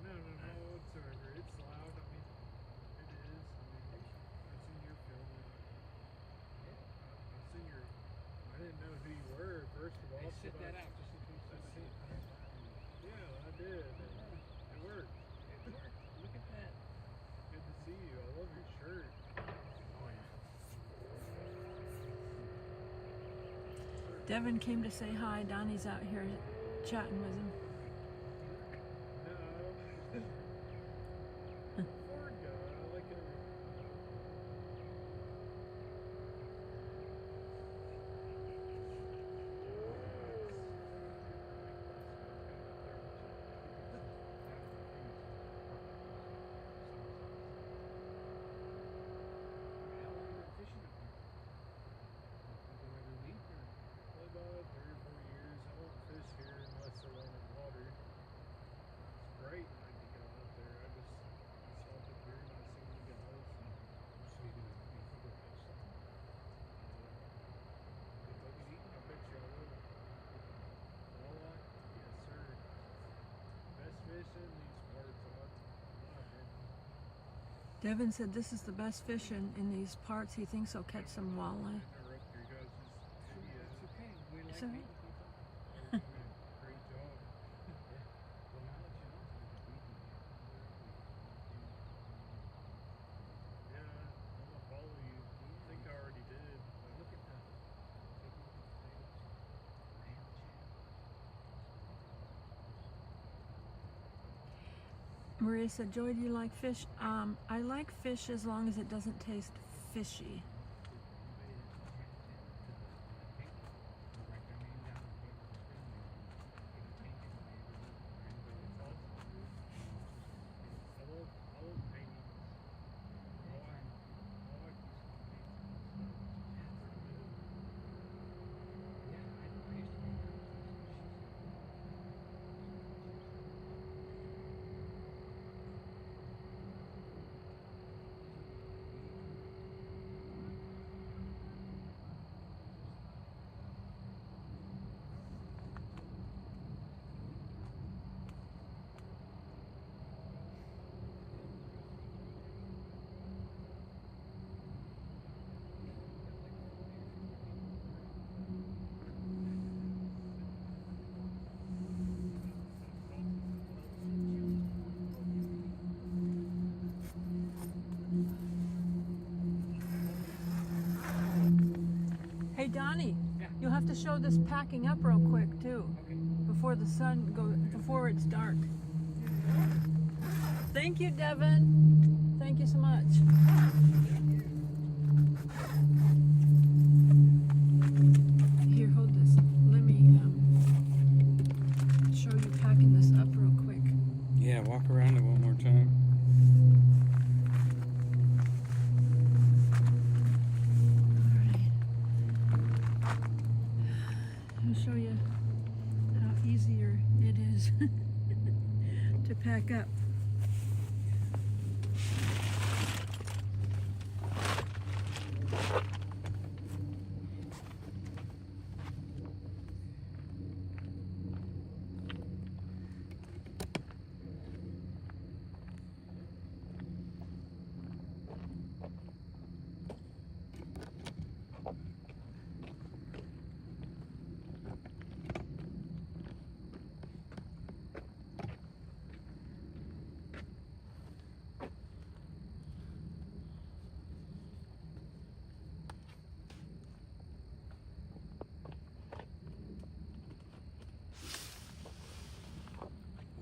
No whatsoever. It's loud. I mean, it is. I mean, I've seen your film. I've seen your. I didn't know who you were first of all. Sit that out just in case somebody. Yeah, I did. It worked. Look at that. Good to see you. I love your shirt. Oh, yeah. Devin came to say hi. Donnie's out here chatting with him. No. Ford guy. I like it. About 3 or 4 years. I won't fish here unless I run in Devin said this is the best fishing in these parts. He thinks he'll catch some walleye. Interrupt your guys' video. It's okay. We like So- meeting people. You're doing a great job. Well, now that you know, it's like a weekend. Yeah, I'm gonna follow you. I think I already did. Look at the Maria said, Joy, do you like fish? I like fish as long as it doesn't taste fishy. I love paintings. I like these paintings Hey, Donnie, Yeah. you'll have to show this packing up real quick too, Okay. before before it's dark. Thank you, Devin. Thank you so much. Here, hold this. Let me show you packing this up real quick. Yeah, walk around it one more time. I'll show you how easier it is to pack up.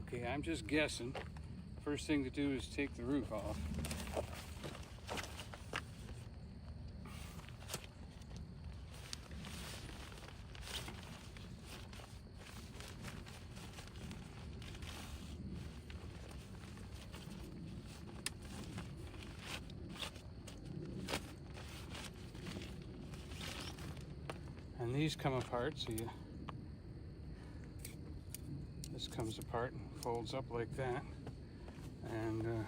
Okay, I'm just guessing. First thing to do is take the roof off. And these come apart, so this comes apart and folds up like that. And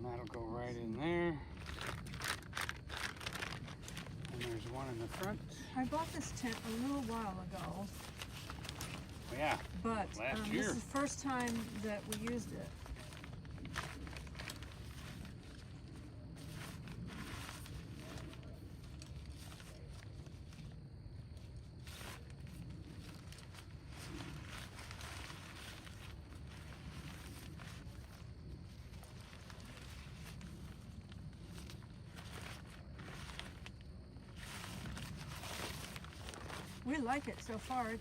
that'll go right in there. And there's one in the front. I bought this tent a little while ago, Yeah, but Last this year. is the first time that we used it. We like it so far. It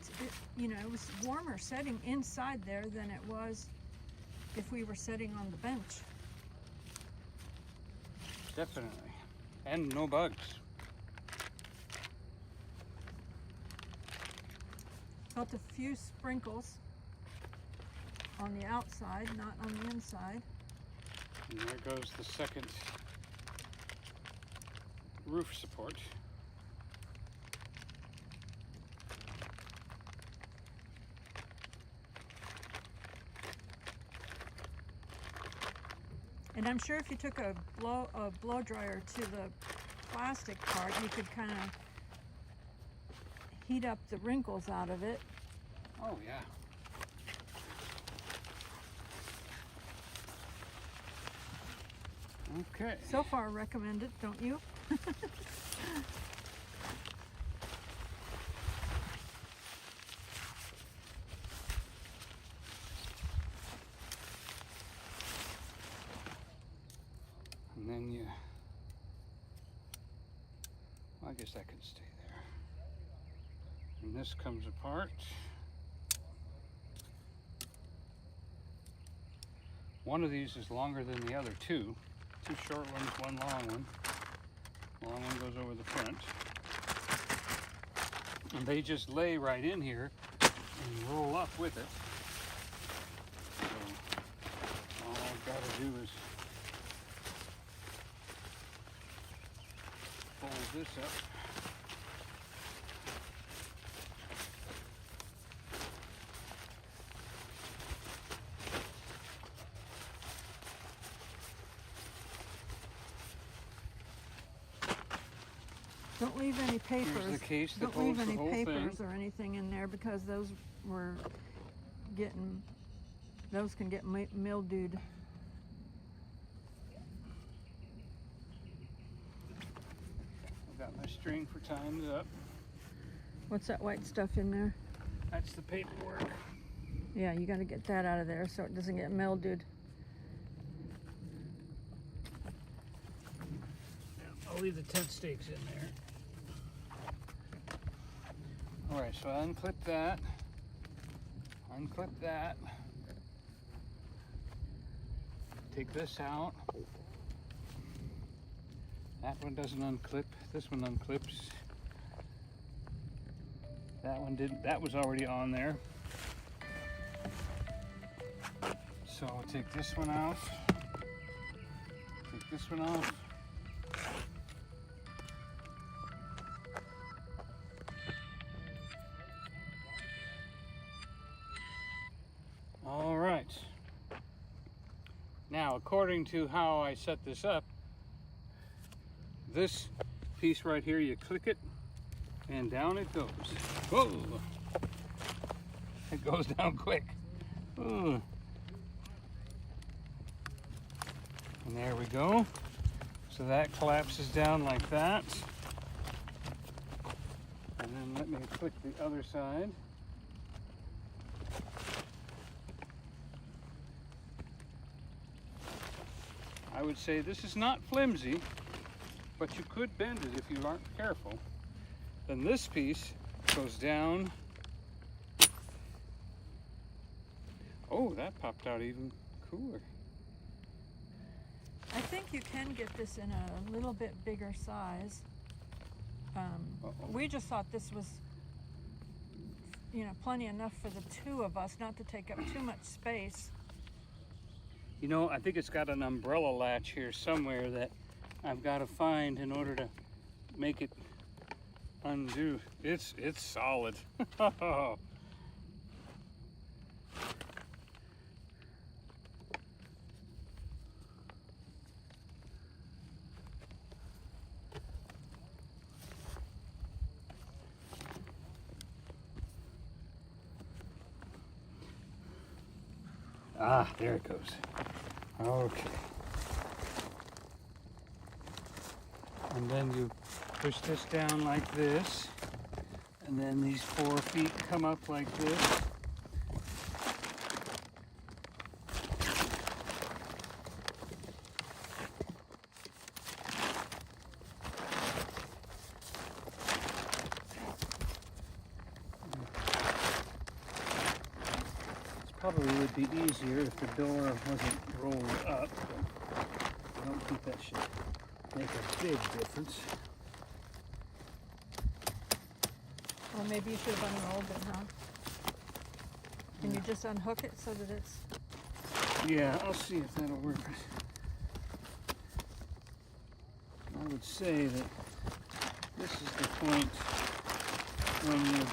was warmer setting inside there than it was if we were sitting on the bench. definitely. And no bugs. Felt a few sprinkles on the outside, not on the inside. And there goes the second roof support. And I'm sure if you took a blow dryer to the plastic part, you could kind of heat up the wrinkles out of it. Oh yeah. Okay. So far, recommend it, don't you? And then you, well, I guess that can stay there. And this comes apart. One of these is longer than the other two. Two short ones, one long one. Long one goes over the front. And they just lay right in here and roll up with it. So all I've got to do is fold this up. Don't leave any papers. Here's the case that Don't leave holds the any whole papers thing. or anything in there because those were getting, those can get mildewed. I've got my string for tying it up. What's that white stuff in there? That's the paperwork. Yeah, you got to get that out of there so it doesn't get mildewed. I'll leave the tent stakes in there. All right, so I unclip that. Unclip that. Take this out. That one doesn't unclip. This one unclips. That one didn't. That was already on there. So I'll take this one off. Take this one off. All right. Now, according to how I set this up, this piece right here, you click it and down it goes. Whoa! It goes down quick. Ooh. And there we go. So that collapses down like that. And then let me click the other side. I would say this is not flimsy, but you could bend it if you aren't careful. Then this piece goes down. Oh, that popped out even cooler. I think you can get this in a little bit bigger size. We just thought this was, you know, plenty enough for the two of us, not to take up too much space. You know, I think it's got an umbrella latch here somewhere that I've got to find in order to make it undo. It's solid. Ah, there it goes. Okay. And then you push this down like this, and then these 4 feet come up like this. Probably would be easier if the door wasn't rolled up, but I don't think that should make a big difference. Well, maybe you should have unrolled it, huh? Can you just unhook it so that it's... Yeah, I'll see if that'll work. I would say that this is the point when you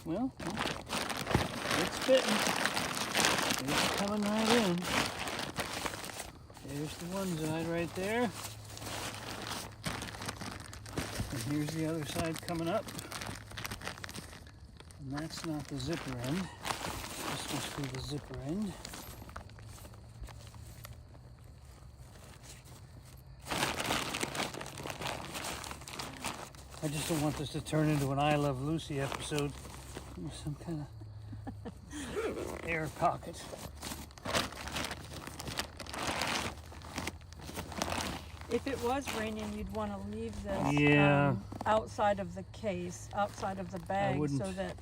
Well, it's fitting. It's coming right in. There's the one side right there. And here's the other side coming up. And that's not the zipper end. This must be the zipper end. I just don't want this to turn into an I Love Lucy episode with some kind of air pocket. If it was raining, you'd want to leave this Yeah. Outside of the case, outside of the bag, wouldn't. so that,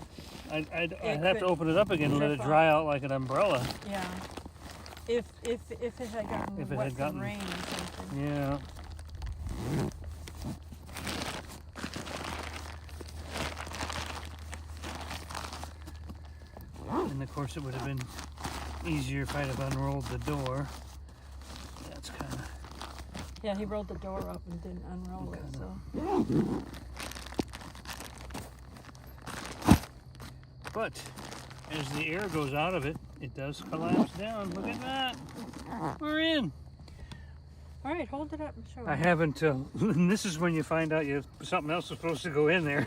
I'd It have to could open it up again and let it drip dry out like an umbrella. yeah. If it had gotten If it wet had from gotten- rain or something. Yeah. And of course it would have been easier if I'd have unrolled the door. That's kind of... Yeah, he rolled the door up and didn't unroll it, so. But as the air goes out of it, it does collapse down. Look at that. We're in. All right, hold it up and show I me. haven't, and this is when you find out something else is supposed to go in there.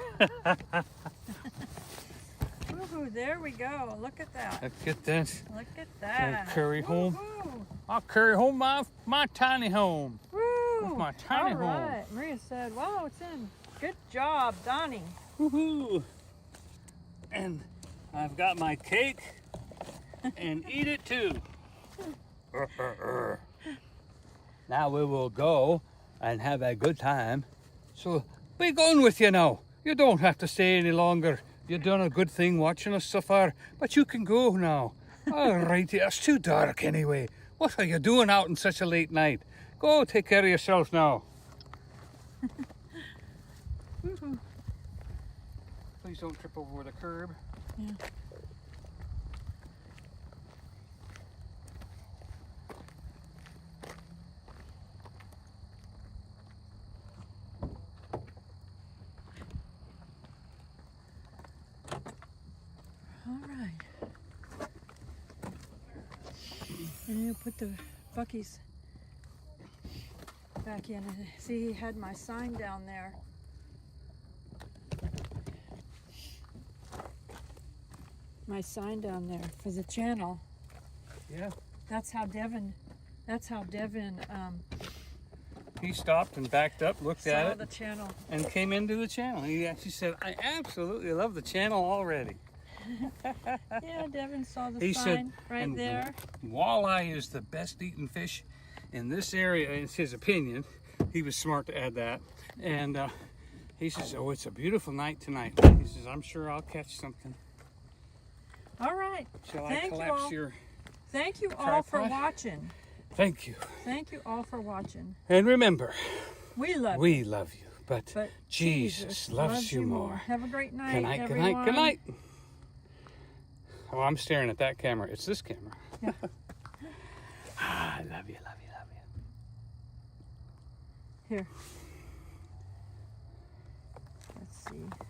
Woohoo, there we go. Look at that. Look at that. Look at that. carry home. Woo-hoo. I'll carry home my tiny home. Woo. my tiny All right. Maria said, wow, it's in. Good job, Donny. Woohoo! And I've got my cake and eat it too. Now we will go and have a good time. So be going with you now. You don't have to stay any longer. You've done a good thing watching us so far, but you can go now. All right, it's too dark anyway. What are you doing out on such a late night? Go take care of yourself now. Please don't trip over the curb. Yeah. All right. And you put the Bucky's back in. And see, he had my sign down there. My sign down there for the channel. Yeah. That's how Devin He stopped and backed up, looked saw at it, the channel. and came into the channel. He actually said, I absolutely love the channel already. Yeah, Devin saw the He sign said, right and there. walleye is the best eating fish in this area, it's his opinion. He was smart to add that. And he says, oh, it's a beautiful night tonight. He says, I'm sure I'll catch something. All right. Shall I Thank you collapse all. your... Thank you all for tripod? watching. Thank you. Thank you all for watching. And remember, We love you. we love you, but But Jesus loves you more. Have a great night, Good night, good everyone. night, good night. Oh, I'm staring at that camera. It's this camera. Yeah. I love you, love you, love you. Here. Let's see.